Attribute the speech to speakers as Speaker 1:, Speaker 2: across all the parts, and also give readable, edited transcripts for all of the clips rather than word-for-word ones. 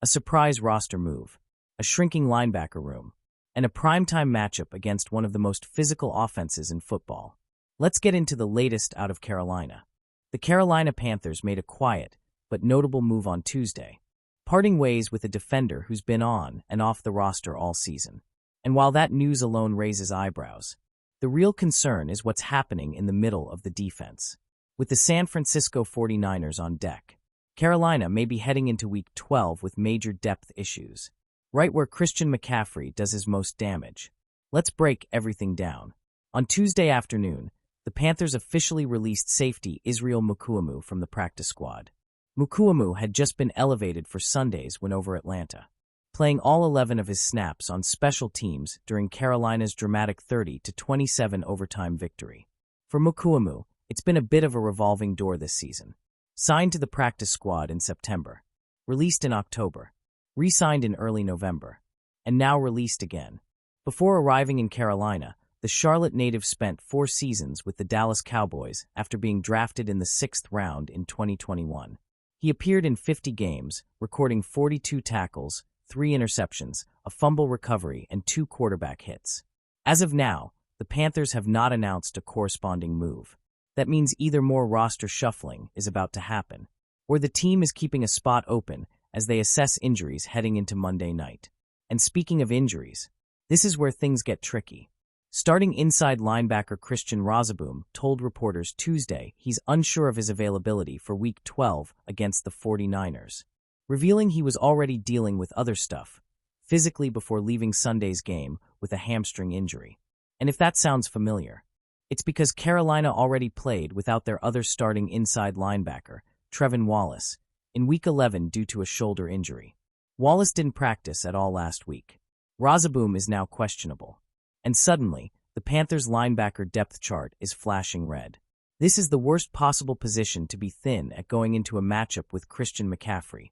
Speaker 1: a surprise roster move, a shrinking linebacker room, and a primetime matchup against one of the most physical offenses in football. Let's get into the latest out of Carolina. The Carolina Panthers made a quiet but notable move on Tuesday, parting ways with a defender who's been on and off the roster all season. And while that news alone raises eyebrows, the real concern is what's happening in the middle of the defense. With the San Francisco 49ers on deck, Carolina may be heading into Week 12 with major depth issues, right where Christian McCaffrey does his most damage. Let's break everything down. On Tuesday afternoon, the Panthers officially released safety Israel Mukuamu from the practice squad. Mukuamu had just been elevated for Sunday's win over Atlanta, playing all 11 of his snaps on special teams during Carolina's dramatic 30-27 overtime victory. For Mukuamu, it's been a bit of a revolving door this season. Signed to the practice squad in September, released in October, re-signed in early November, and now released again. Before arriving in Carolina, the Charlotte native spent 4 seasons with the Dallas Cowboys after being drafted in the 6th round in 2021. He appeared in 50 games, recording 42 tackles, 3 interceptions, a fumble recovery, and 2 quarterback hits. As of now, the Panthers have not announced a corresponding move. That means either more roster shuffling is about to happen, or the team is keeping a spot open as they assess injuries heading into Monday night. And speaking of injuries, this is where things get tricky. Starting inside linebacker Christian Rozeboom told reporters Tuesday he's unsure of his availability for Week 12 against the 49ers, revealing he was already dealing with other stuff, physically before leaving Sunday's game with a hamstring injury. And if that sounds familiar, it's because Carolina already played without their other starting inside linebacker, Trevin Wallace, in Week 11 due to a shoulder injury. Wallace didn't practice at all last week. Rozeboom is now questionable. And suddenly, the Panthers' linebacker depth chart is flashing red. This is the worst possible position to be thin at going into a matchup with Christian McCaffrey,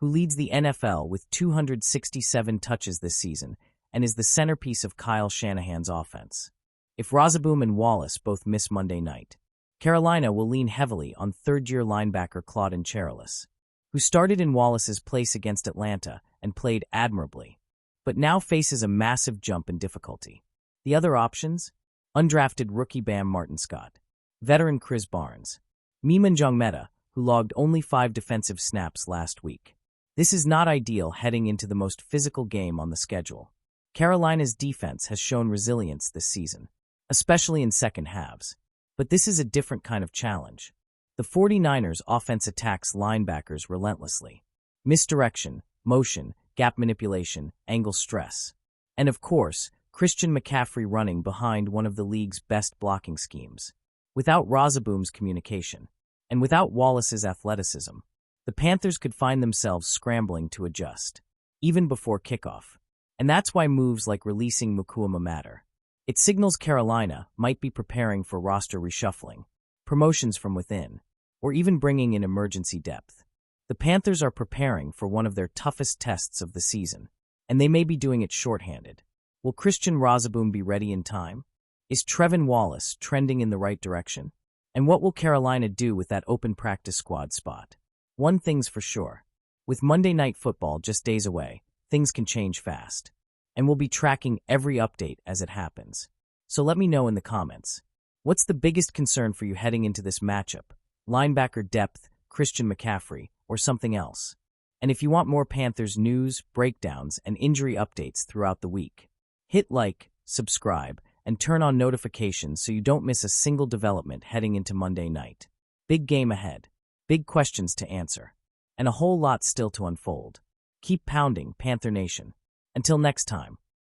Speaker 1: who leads the NFL with 267 touches this season and is the centerpiece of Kyle Shanahan's offense. If Rozeboom and Wallace both miss Monday night, Carolina will lean heavily on third-year linebacker Claudin Cherilus, who started in Wallace's place against Atlanta and played admirably, but now faces a massive jump in difficulty. The other options? Undrafted rookie Bam Martin Scott, veteran Chris Barnes, Mima Njongmeta, who logged only 5 defensive snaps last week. This is not ideal heading into the most physical game on the schedule. Carolina's defense has shown resilience this season, especially in second halves. But this is a different kind of challenge. The 49ers' offense attacks linebackers relentlessly. Misdirection, motion, gap manipulation, angle stress. And of course, Christian McCaffrey running behind one of the league's best blocking schemes. Without Rozeboom's communication, and without Wallace's athleticism, the Panthers could find themselves scrambling to adjust, even before kickoff. And that's why moves like releasing Mukuamu matter. It signals Carolina might be preparing for roster reshuffling, promotions from within, or even bringing in emergency depth. The Panthers are preparing for one of their toughest tests of the season, and they may be doing it shorthanded. Will Christian Rozeboom be ready in time? Is Trevin Wallace trending in the right direction? And what will Carolina do with that open practice squad spot? One thing's for sure. With Monday Night Football just days away, things can change fast. And we'll be tracking every update as it happens. So let me know in the comments. What's the biggest concern for you heading into this matchup? Linebacker depth, Christian McCaffrey, or something else? And if you want more Panthers news, breakdowns, and injury updates throughout the week, hit like, subscribe, and turn on notifications so you don't miss a single development heading into Monday night. Big game ahead, big questions to answer, and a whole lot still to unfold. Keep pounding, Panther Nation. Until next time.